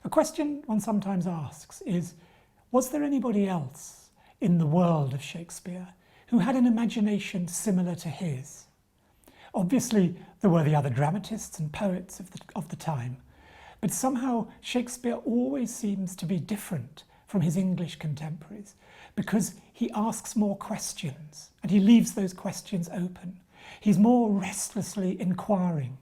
A question one sometimes asks is, was there anybody else in the world of Shakespeare who had an imagination similar to his? Obviously, there were the other dramatists and poets of the time, but somehow Shakespeare always seems to be different from his English contemporaries because he asks more questions and he leaves those questions open. He's more restlessly inquiring,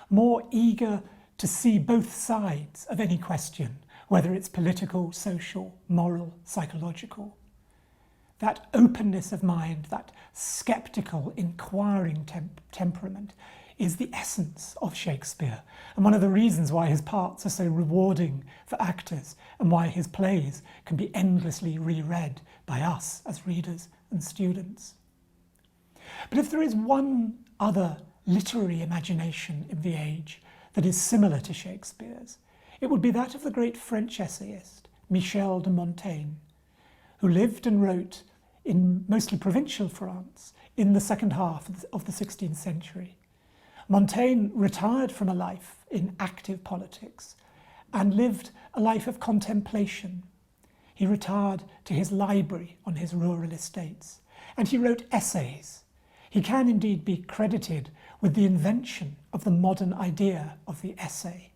more eager to see both sides of any question, whether it's political, social, moral, psychological. That openness of mind, that sceptical, inquiring temperament is the essence of Shakespeare, and one of the reasons why his parts are so rewarding for actors and why his plays can be endlessly reread by us as readers and students. But if there is one other literary imagination in the age that is similar to Shakespeare's, it would be that of the great French essayist Michel de Montaigne, who lived and wrote in mostly provincial France in the second half of the 16th century. Montaigne retired from a life in active politics and lived a life of contemplation. He retired to his library on his rural estates, and he wrote essays. He can indeed be credited with the invention of the modern idea of the essay.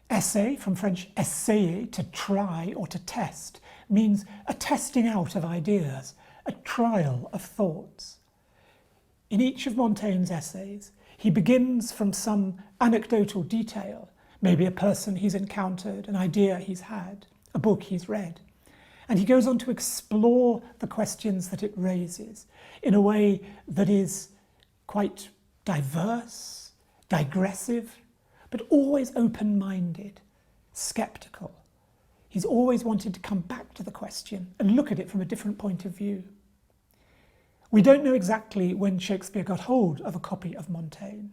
Essay, from French essayer, to try or to test, means a testing out of ideas, a trial of thoughts. In each of Montaigne's essays, he begins from some anecdotal detail, maybe a person he's encountered, an idea he's had, a book he's read, and he goes on to explore the questions that it raises in a way that is quite diverse, digressive, but always open-minded, sceptical. He's always wanted to come back to the question and look at it from a different point of view. We don't know exactly when Shakespeare got hold of a copy of Montaigne,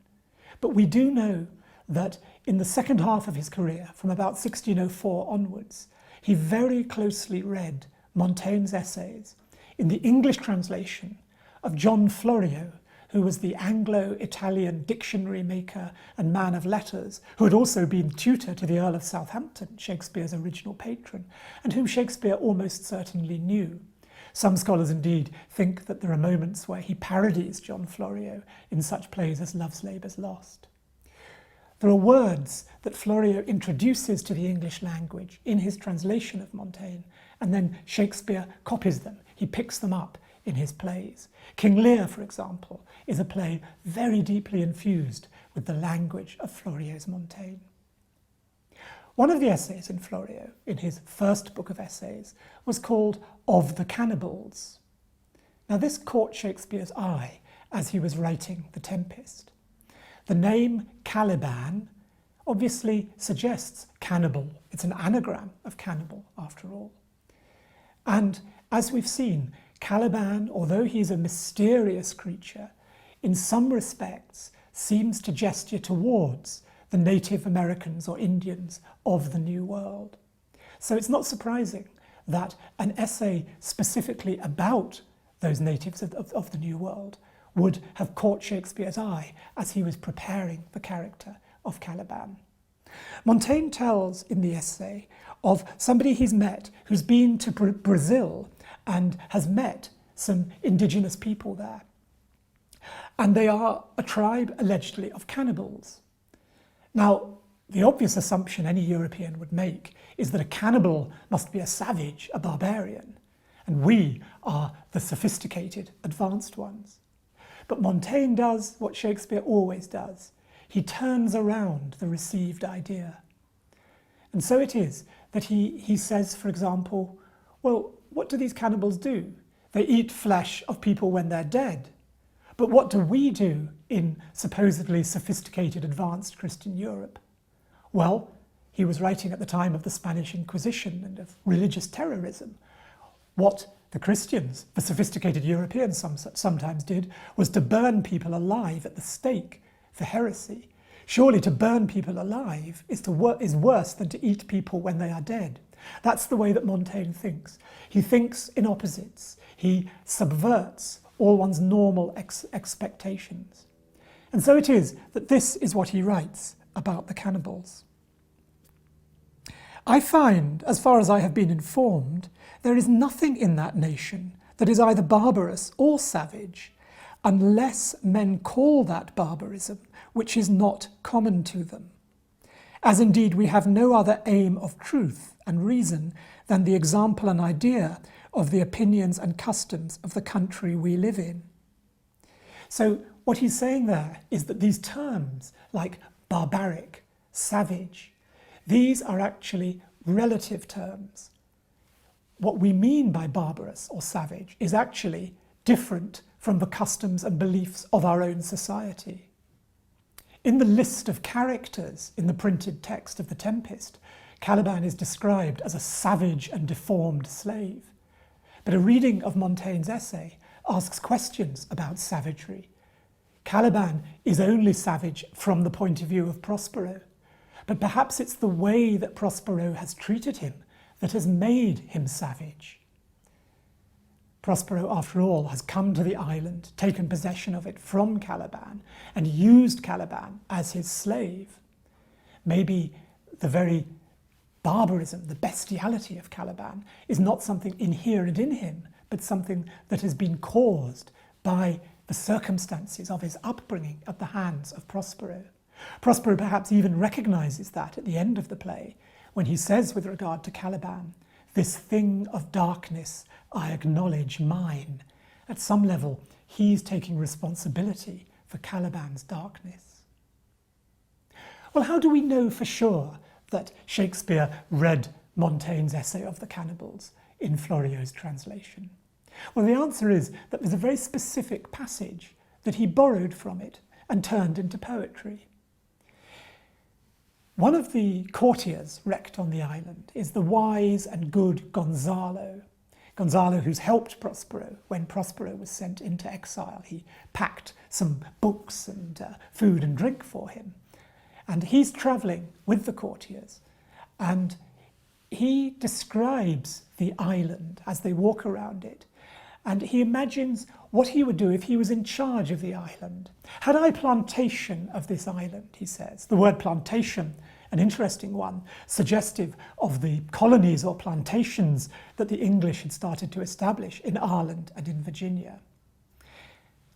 but we do know that in the second half of his career, from about 1604 onwards, he very closely read Montaigne's essays in the English translation of John Florio, who was the Anglo-Italian dictionary maker and man of letters, who had also been tutor to the Earl of Southampton, Shakespeare's original patron, and whom Shakespeare almost certainly knew. Some scholars indeed think that there are moments where he parodies John Florio in such plays as Love's Labour's Lost. There are words that Florio introduces to the English language in his translation of Montaigne, and then Shakespeare copies them. He picks them up in his plays. King Lear, for example, is a play very deeply infused with the language of Florio's Montaigne. One of the essays in Florio, in his first book of essays, was called Of the Cannibals. Now this caught Shakespeare's eye as he was writing The Tempest. The name Caliban obviously suggests cannibal. It's an anagram of cannibal, after all. And as we've seen, Caliban, although he's a mysterious creature, in some respects seems to gesture towards the Native Americans or Indians of the New World. So it's not surprising that an essay specifically about those natives of the New World would have caught Shakespeare's eye as he was preparing the character of Caliban. Montaigne tells in the essay of somebody he's met who's been to Brazil and has met some indigenous people there. And they are a tribe allegedly of cannibals. Now, the obvious assumption any European would make is that a cannibal must be a savage, a barbarian, and we are the sophisticated, advanced ones. But Montaigne does what Shakespeare always does. He turns around the received idea. And so it is that he says, for example, well, what do these cannibals do? They eat flesh of people when they're dead. But what do we do in supposedly sophisticated, advanced Christian Europe? Well, he was writing at the time of the Spanish Inquisition and of religious terrorism. What the Christians, the sophisticated Europeans sometimes did, was to burn people alive at the stake for heresy. Surely to burn people alive is worse than to eat people when they are dead. That's the way that Montaigne thinks. He thinks in opposites. He subverts all one's normal expectations. And so it is that this is what he writes about the cannibals. I find, as far as I have been informed, there is nothing in that nation that is either barbarous or savage, unless men call that barbarism which is not common to them. As indeed we have no other aim of truth and reason than the example and idea of the opinions and customs of the country we live in. So what he's saying there is that these terms like barbaric, savage, these are actually relative terms. What we mean by barbarous or savage is actually different from the customs and beliefs of our own society. In the list of characters in the printed text of The Tempest, Caliban is described as a savage and deformed slave. But a reading of Montaigne's essay asks questions about savagery. Caliban is only savage from the point of view of Prospero, but perhaps it's the way that Prospero has treated him that has made him savage. Prospero, after all, has come to the island, taken possession of it from Caliban, and used Caliban as his slave. Maybe the very barbarism, the bestiality of Caliban is not something inherent in him, but something that has been caused by the circumstances of his upbringing at the hands of Prospero. Prospero perhaps even recognises that at the end of the play, when he says with regard to Caliban, "This thing of darkness I acknowledge mine." At some level, he's taking responsibility for Caliban's darkness. Well, how do we know for sure that Shakespeare read Montaigne's essay of the cannibals in Florio's translation? Well, the answer is that there's a very specific passage that he borrowed from it and turned into poetry. One of the courtiers wrecked on the island is the wise and good Gonzalo. Gonzalo, who's helped Prospero when Prospero was sent into exile. He packed some books and food and drink for him. And he's travelling with the courtiers, and he describes the island as they walk around it. And he imagines what he would do if he was in charge of the island. "Had I plantation of this island," he says. The word plantation, an interesting one, suggestive of the colonies or plantations that the English had started to establish in Ireland and in Virginia.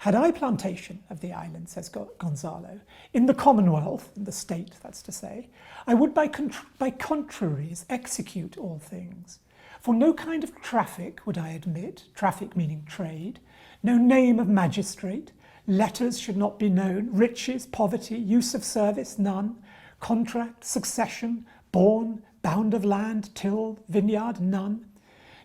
"Had I plantation of the island," says Gonzalo, "in the Commonwealth," in the state, that's to say, "I would by contraries execute all things. For no kind of traffic would I admit," traffic meaning trade, "no name of magistrate, letters should not be known, riches, poverty, use of service, none, contract, succession, born, bound of land, till, vineyard, none,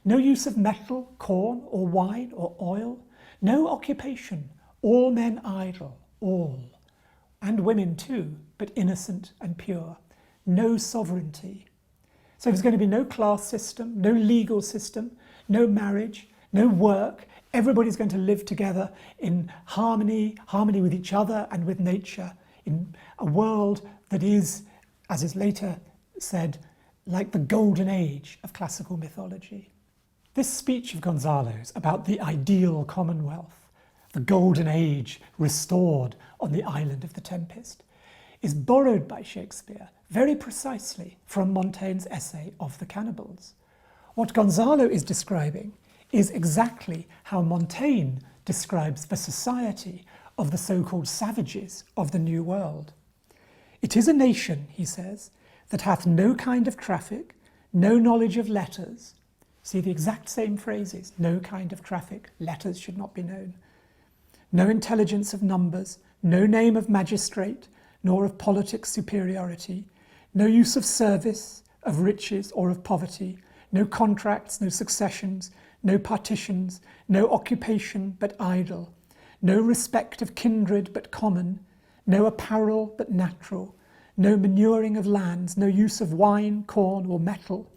no use of metal, corn, or wine, or oil, no occupation, all men idle, all, and women too, but innocent and pure, no sovereignty." So there's going to be no class system, no legal system, no marriage, no work. Everybody's going to live together in harmony with each other and with nature, in a world that is, as is later said, like the golden age of classical mythology. This speech of Gonzalo's about the ideal commonwealth, the golden age restored on the island of the Tempest, is borrowed by Shakespeare very precisely from Montaigne's essay of the cannibals. What Gonzalo is describing is exactly how Montaigne describes the society of the so-called savages of the New World. "It is a nation," he says, "that hath no kind of traffic, no knowledge of letters." See the exact same phrases, no kind of traffic, letters should not be known. "No intelligence of numbers, no name of magistrate, nor of politics superiority, no use of service, of riches, or of poverty, no contracts, no successions, no partitions, no occupation but idle, no respect of kindred but common, no apparel but natural, no manuring of lands, no use of wine, corn, or metal.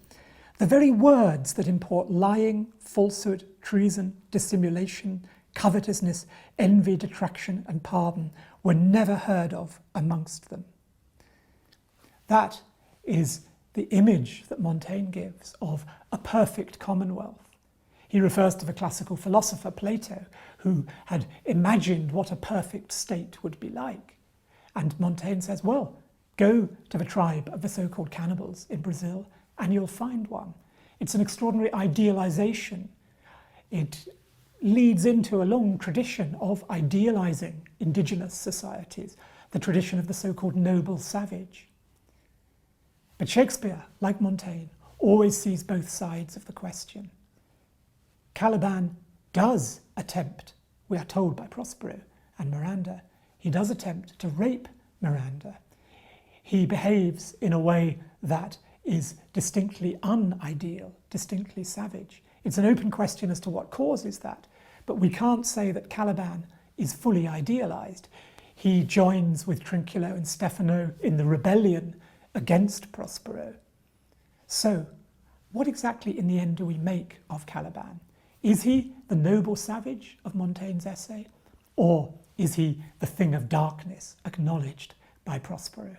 The very words that import lying, falsehood, treason, dissimulation, covetousness, envy, detraction, and pardon were never heard of amongst them." That is the image that Montaigne gives of a perfect commonwealth. He refers to the classical philosopher Plato, who had imagined what a perfect state would be like. And Montaigne says, well, go to the tribe of the so-called cannibals in Brazil and you'll find one. It's an extraordinary idealisation. It leads into a long tradition of idealising indigenous societies, the tradition of the so-called noble savage. But Shakespeare, like Montaigne, always sees both sides of the question. Caliban does attempt, we are told by Prospero and Miranda, he does attempt to rape Miranda. He behaves in a way that is distinctly unideal, distinctly savage. It's an open question as to what causes that, but we can't say that Caliban is fully idealised. He joins with Trinculo and Stefano in the rebellion against Prospero. So, what exactly in the end do we make of Caliban? Is he the noble savage of Montaigne's essay, or is he the thing of darkness acknowledged by Prospero?